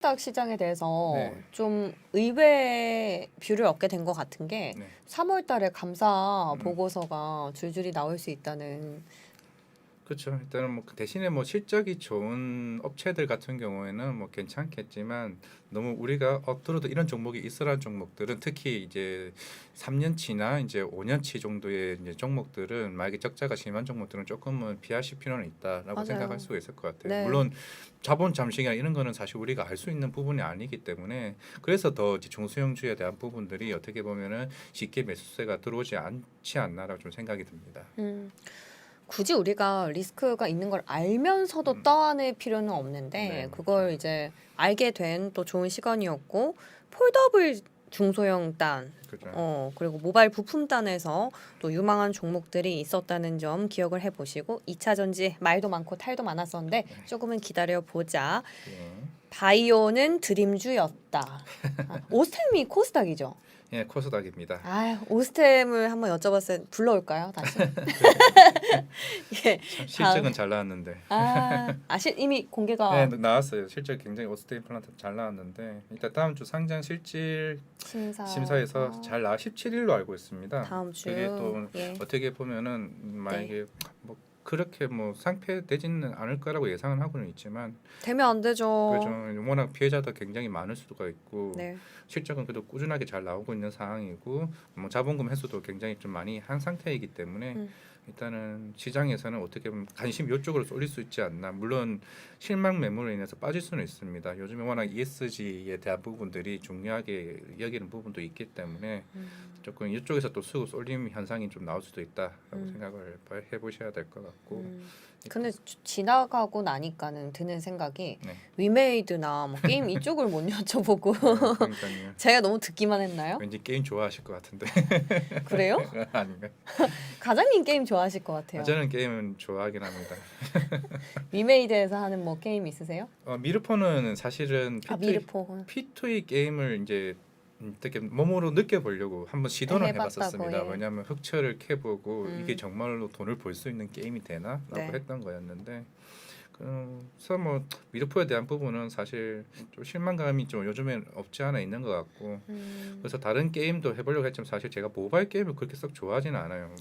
코스닥 시장에 대해서 네. 좀 의외의 뷰를 얻게 된 것 같은 게 네. 3월 달에 감사 음. 보고서가 줄줄이 나올 수 있다는. 그렇죠. 일단은 뭐 대신에 뭐 실적이 좋은 업체들 같은 경우에는 뭐 괜찮겠지만 너무 우리가 들어도 이런 종목이 있으라는 종목들은 특히 이제 3년치나 이제 5년치 정도의 이제 종목들은 만약에 적자가 심한 종목들은 조금은 피하실 필요는 있다라고 맞아요. 생각할 수가 있을 것 같아요. 네. 물론 자본 잠식이나 이런 거는 사실 우리가 알 수 있는 부분이 아니기 때문에 그래서 더 이제 중소형주에 대한 부분들이 어떻게 보면은 쉽게 매수세가 들어오지 않지 않나라고 좀 생각이 듭니다. 굳이 우리가 리스크가 있는 걸 알면서도 떠안을 필요는 없는데 네, 그걸 이제 알게 된 또 좋은 시간이었고 폴더블 중소형 단 그죠. 그리고 모바일 부품 단에서 또 유망한 종목들이 있었다는 점 기억을 해보시고 2차 전지 말도 많고 탈도 많았었는데 조금은 기다려 보자. 예. 바이오는 드림주였다. 오스템이 코스닥이죠. 예, 코스닥입니다. 오스템을 한번 여쭤봤어요. 불러올까요, 다시? 예, 참 다음. 실적은 잘 나왔는데. 이미 공개가 네, 나왔어요. 실적 굉장히 오스테인 플란트 잘 나왔는데 일단 다음 주 상장 실질 심사에서 잘 나와 17일로 알고 있습니다. 다음 주. 그게 또 예. 어떻게 보면은 만약에 뭐 그렇게 뭐 상폐되지는 않을 거라고 예상은 하고는 있지만 되면 안 되죠. 그죠. 워낙 피해자도 굉장히 많을 수가 있고 네. 실적은 그래도 꾸준하게 잘 나오고 있는 상황이고 뭐 자본금 회수도 굉장히 좀 많이 한 상태이기 때문에 일단은 시장에서는 어떻게 보면 관심이 이쪽으로 쏠릴 수 있지 않나. 물론 실망 매물로 인해서 빠질 수는 있습니다. 요즘에 워낙 ESG에 대한 부분들이 중요하게 여기는 부분도 있기 때문에 조금 이쪽에서 또 수급 쏠림 현상이 좀 나올 수도 있다라고 생각을 해보셔야 될 것 같고. 근데 지나가고 나니까는 드는 생각이 네. 위메이드나 뭐 게임 이쪽을 못 여쭤보고 그러니까요. 제가 너무 듣기만 했나요? 왠지 게임 좋아하실 것 같은데 그래요? 아닌가? 과장님 게임 좋아하실 것 같아요. 저는 게임은 좋아하긴 합니다. 위메이드에서 하는 뭐 게임 있으세요? 미르포는 사실은 미르포. P2E 게임을 이제 어떻게 몸으로 느껴보려고 한번 시도는 해봤다고, 해봤었습니다. 예. 왜냐하면 흑철을 캐보고 이게 정말로 돈을 벌 수 있는 게임이 되나라고 네. 했던 거였는데 그래서 뭐 미르포에 대한 부분은 사실 좀 실망감이 좀 요즘엔 없지 않아 있는 것 같고 그래서 다른 게임도 해보려고 했지만 사실 제가 모바일 게임을 그렇게 썩 좋아하지는 않아요.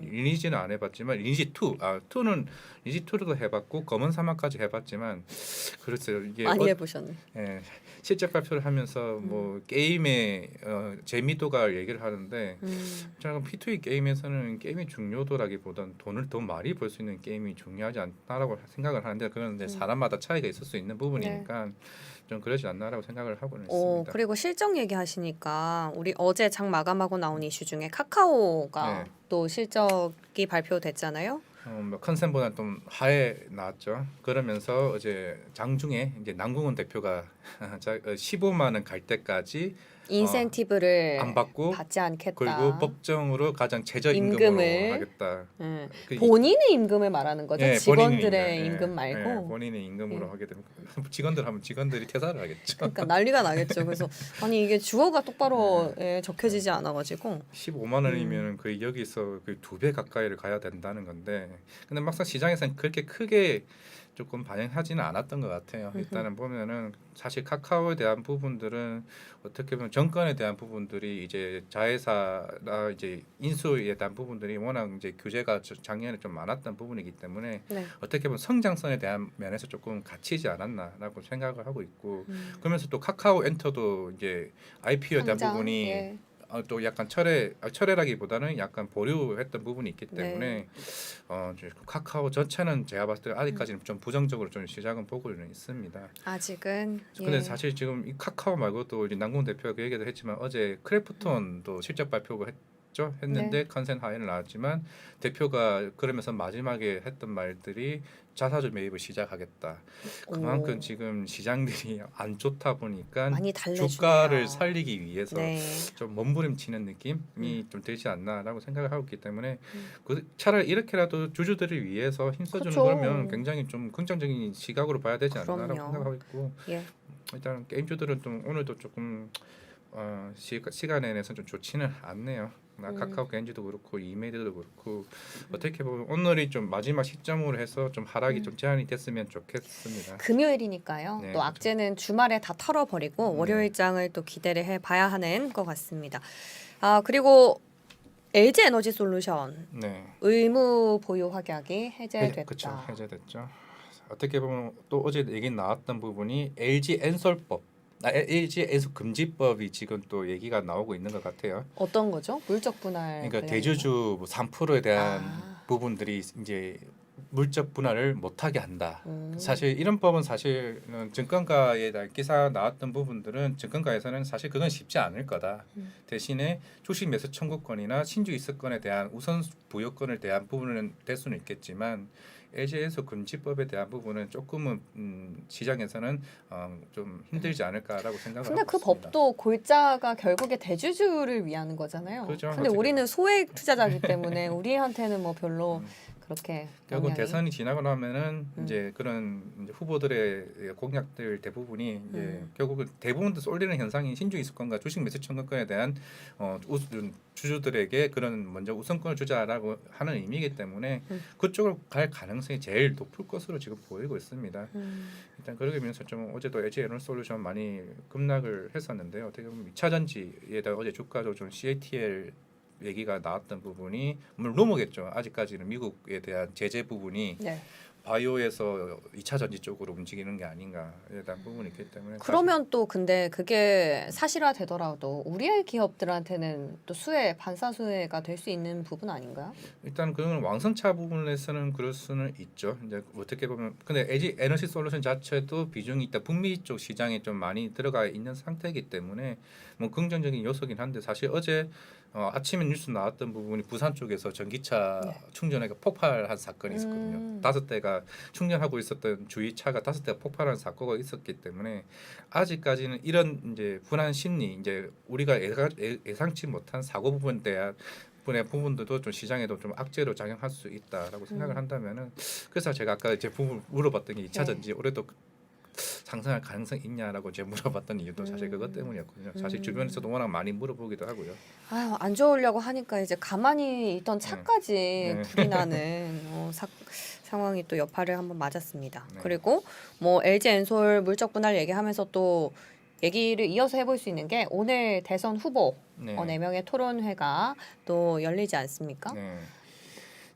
리니지는 안 해봤지만 리니지 2는 리니지 2도 해봤고 검은 사막까지 해봤지만 그렇죠. 이게 많이 해보셨네. 예, 실적 발표를 하면서 뭐 게임의 재미도가 얘기를 하는데 저는 P2E 게임에서는 게임의 중요도라기보다는 돈을 더 많이 벌 수 있는 게임이 중요하지 않다라고 생각을 하는데 그건 이제 사람마다 차이가 있을 수 있는 부분이니까 좀 그러지 않나라고 생각을 하고는 있습니다. 그리고 실적 얘기하시니까 우리 어제 장 마감하고 나온 이슈 중에 카카오가 네. 또 실적이 발표됐잖아요. 뭐 컨센보다 좀 하에 나왔죠. 그러면서 어제 장중에 이제 남궁훈 대표가 15만 원 갈 때까지 인센티브를 안 받고 받지 않겠다. 그리고 법정으로 가장 최저임금으로 임금을. 하겠다. 본인의 임금을 말하는 거죠. 예, 직원들의 본인이, 임금 말고. 본인의 임금으로 예. 하게 되면 직원들 하면 직원들이 퇴사를 하겠죠. 그러니까 난리가 나겠죠. 그래서 아니 이게 주어가 똑바로 적혀지지 않아가지고 15만 원이면 거의 여기서 거의 2배 가까이를 가야 된다는 건데 근데 막상 시장에서는 그렇게 크게 조금 반영하지는 않았던 것 같아요. 일단은 보면은 사실 카카오에 대한 부분들은 어떻게 보면 정권에 대한 부분들이 이제 자회사나 이제 인수에 대한 부분들이 워낙 이제 규제가 작년에 좀 많았던 부분이기 때문에 어떻게 보면 성장성에 대한 면에서 조금 갇히지 않았나라고 생각을 하고 있고 그러면서 또 카카오 엔터도 이제 IPO에 대한 부분이 또 약간 철회라기보다는 약간 보류했던 부분이 있기 때문에 카카오 전체는 제가 봤을 때 아직까지는 좀 부정적으로 좀 시작은 보고는 있습니다. 아직은. 근데 사실 지금 이 카카오 말고도 이제 남궁 대표가 그 얘기도 했지만 어제 크래프톤도 실적 발표가 했는데 컨센 하에는 나왔지만 대표가 그러면서 마지막에 했던 말들이 자사주 매입을 시작하겠다. 그만큼 지금 시장들이 안 좋다 보니까 많이 달래주네요. 주가를 살리기 위해서 좀 몸부림치는 느낌이 좀 되지 않나라고 생각을 하고 있기 때문에 차라리 이렇게라도 주주들을 위해서 힘써주는 거면 굉장히 좀 긍정적인 시각으로 봐야 되지 않나라고 생각하고 있고 일단 게임주들은 좀 오늘도 조금 시간에 내서 좀 좋지는 않네요. 카카오 겐지도 그렇고 이메일도 그렇고 어떻게 보면 오늘이 좀 마지막 시점으로 해서 좀 하락이 좀 제한이 됐으면 좋겠습니다. 금요일이니까요. 네, 또 그렇죠. 악재는 주말에 다 털어버리고 월요일장을 또 기대를 해봐야 하는 것 같습니다. 아 그리고 LG 에너지 솔루션 네, 의무 보유 확약이 해제됐다. 그렇죠. 해제됐죠. 어떻게 보면 또 어제 얘기 나왔던 부분이 LG 엔솔법, LG 엔솔 금지법이 지금 또 얘기가 나오고 있는 것 같아요. 어떤 거죠? 물적 분할. 그러니까 관련된 대주주 뭐 3%에 대한 아. 부분들이 이제 물적 분할을 못하게 한다. 거? 사실 이런 법은 사실 증권가에 대한 기사 나왔던 부분들은 증권가에서는 사실 그건 쉽지 않을 거다. 대신에 주식 매수 청구권이나 신주 이습권에 대한 우선 부여권을 대한 부분은 될 수는 있겠지만 LG에서 금지법에 대한 부분은 조금은 시장에서는 좀 힘들지 않을까라고 생각을 근데 하고 그 있습니다. 법도 골자가 결국에 대주주를 위한 거잖아요. 그렇죠. 근데 어떻게- 우리는 소액 투자자이기 때문에 우리한테는 뭐 별로 그렇게 결국 영향이- 대선이 지나고 나면은 이제 그런 이제 후보들의 공약들 대부분이 이제 결국은 대부분 쏠리는 현상이 신주 이습권과 주식 매수 청구권에 대한 주주들에게 그런 먼저 우선권을 주자라고 하는 의미이기 때문에 그쪽으로 갈 가능성이 제일 높을 것으로 지금 보이고 있습니다. 일단 그러게 면서 좀 어제도 LG 에너솔루션 많이 급락을 했었는데요. 어떻게 보면 2차 전지에다 어제 주가도 좀 CATL 얘기가 나왔던 부분이 물론 루머겠죠. 아직까지는 미국에 대한 제재 부분이 네. 바이오에서 2차 전지 쪽으로 움직이는 게 아닌가에 대한 부분이 있기 때문에 그러면 또 근데 그게 사실화되더라도 우리의 기업들한테는 또 수혜 반사수혜가 될 수 있는 부분 아닌가요? 일단 그건 왕성차 부분에서는 그럴 수는 있죠. 이제 어떻게 보면 근데 LG 에너지 솔루션 자체도 비중이 있다. 북미 쪽 시장에 좀 많이 들어가 있는 상태이기 때문에 뭐 긍정적인 요소긴 한데 사실 어제 아침에 뉴스 나왔던 부분이 부산 쪽에서 전기차 네. 충전해가 폭발한 사건이 있었거든요. 5대가 충전하고 있었던 주유차가 5대가 폭발한 사고가 있었기 때문에 아직까지는 이런 이제 불안 심리 이제 우리가 예상치 못한 사고 부분에 대한 분의 부분들도 좀 시장에도 좀 악재로 작용할 수 있다라고 생각을 한다면은 그래서 제가 아까 이제 부분 물어봤던 게 2차 네. 전지 올해도 상승할 가능성이 있냐라고 제가 물어봤던 이유도 사실 그것 때문이었거든요. 사실 주변에서도 워낙 많이 물어보기도 하고요. 아유 안 좋으려고 하니까 이제 가만히 있던 차까지 네. 불이 나는 상황이 또 여파를 한번 맞았습니다. 네. 그리고 뭐 LG 엔솔 물적 분할 얘기하면서 또 얘기를 이어서 해볼 수 있는 게 오늘 대선 후보 네. 4명의 토론회가 또 열리지 않습니까? 네.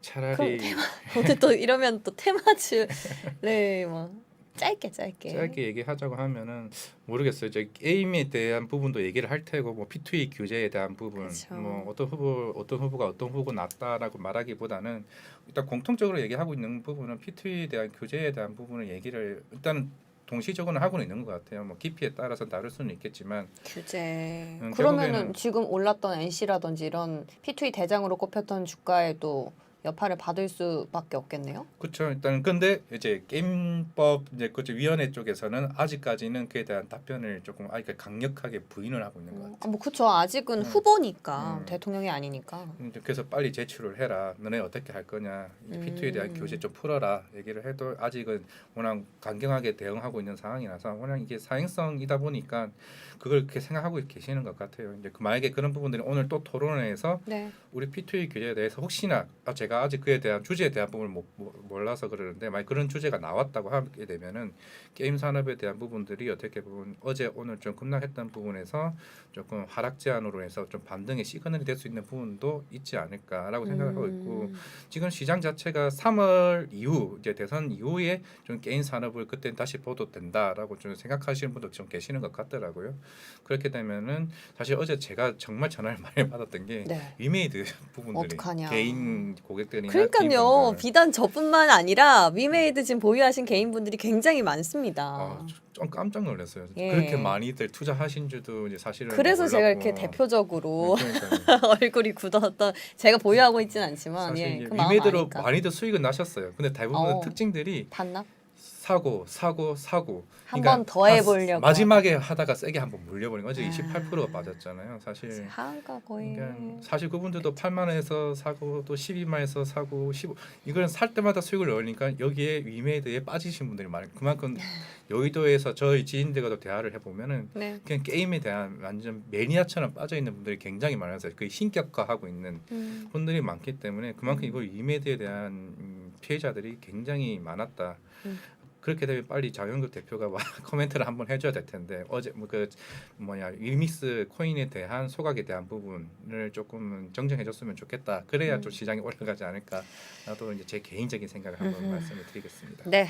차라리 오늘 또 이러면 또 테마주를 뭐 짧게 짧게 얘기하자고 하면은 모르겠어요. 이제 게임에 대한 부분도 얘기를 할 테고 뭐 P2E 규제에 대한 부분, 그쵸. 뭐 어떤 후보가 어떤 후보 낫다라고 말하기보다는 일단 공통적으로 얘기하고 있는 부분은 P2E에 대한 규제에 대한 부분을 얘기를 일단은 동시적으로 하고는 있는 것 같아요. 뭐 깊이에 따라서 다를 수는 있겠지만 규제. 결국에는 그러면은 지금 올랐던 NC라든지 이런 P2E 대장으로 꼽혔던 주가에도 여파를 받을 수밖에 없겠네요. 그렇죠. 일단 근데 이제 게임법 이제 그 위원회 쪽에서는 아직까지는 그에 대한 답변을 조금 강력하게 부인을 하고 있는 것 같아요. 뭐 그쵸. 아직은 후보니까 음. 대통령이 아니니까. 이제 그래서 빨리 제출을 해라. 너네 어떻게 할 거냐. 이제 P2에 대한 규제 좀 풀어라. 얘기를 해도 아직은 워낙 강경하게 대응하고 있는 상황이라서 워낙 이게 사행성이다 보니까 그걸 그렇게 생각하고 계시는 것 같아요. 이제 만약에 그런 부분들이 오늘 또 토론회에서 네. 우리 P2E 규제에 대해서 혹시나 제가 아직 그에 대한 주제에 대한 부분을 몰라서 그러는데 만약 그런 주제가 나왔다고 하게 되면은 게임 산업에 대한 부분들이 어떻게 보면 어제 오늘 좀 급락했던 부분에서 조금 하락 제한으로 해서 좀 반등의 시그널이 될 수 있는 부분도 있지 않을까라고 생각하고 있고 지금 시장 자체가 3월 이후 이제 대선 이후에 좀 게임 산업을 그때 다시 봐도 된다라고 좀 생각하시는 분도 좀 계시는 것 같더라고요. 그렇게 되면은 사실 어제 제가 정말 전화를 많이 받았던 게 네. 위메이드 부분들이 어떡하냐. 개인 고객들이나 그러니까요. 개인분들. 비단 저뿐만 아니라 위메이드 지금 보유하신 개인분들이 굉장히 많습니다. 좀 깜짝 놀랐어요. 예. 그렇게 많이들 투자하신 줄도 이제 사실은 그래서 제가 몰랐고. 이렇게 대표적으로 그러니까요. 얼굴이 굳었던 제가 보유하고 있지는 않지만 사실 예, 이제 그 마음 위메이드로 아니까. 많이들 수익은 나셨어요. 근데 대부분 어. 특징들이 반납? 사고 한 번 더 해보려고. 마지막에 하다가 세게 한번 물려버린 거지. 아. 28%가 빠졌잖아요. 사실 하가 거의 그러니까 사실 그분들도 8만 원에서 사고 또 12만 원에서 사고 15 이거는 살 때마다 수익을 넣으니까 여기에 위메이드에 빠지신 분들이 많아요. 그만큼 여의도에서 저희 지인들과도 대화를 해보면은 네. 그냥 게임에 대한 완전 매니아처럼 빠져 있는 분들이 굉장히 많아서 그 신격화하고 있는 분들이 많기 때문에 그만큼 이거 위메이드에 대한 피해자들이 굉장히 많았다. 그렇게 되면 빨리 장영국 대표가 코멘트를 한번 해줘야 될 텐데 어제 위믹스 코인에 대한 소각에 대한 부분을 조금 정정해줬으면 좋겠다. 그래야 좀 시장이 올라가지 않을까. 나도 이제 제 개인적인 생각을 한번 말씀을 드리겠습니다. 네,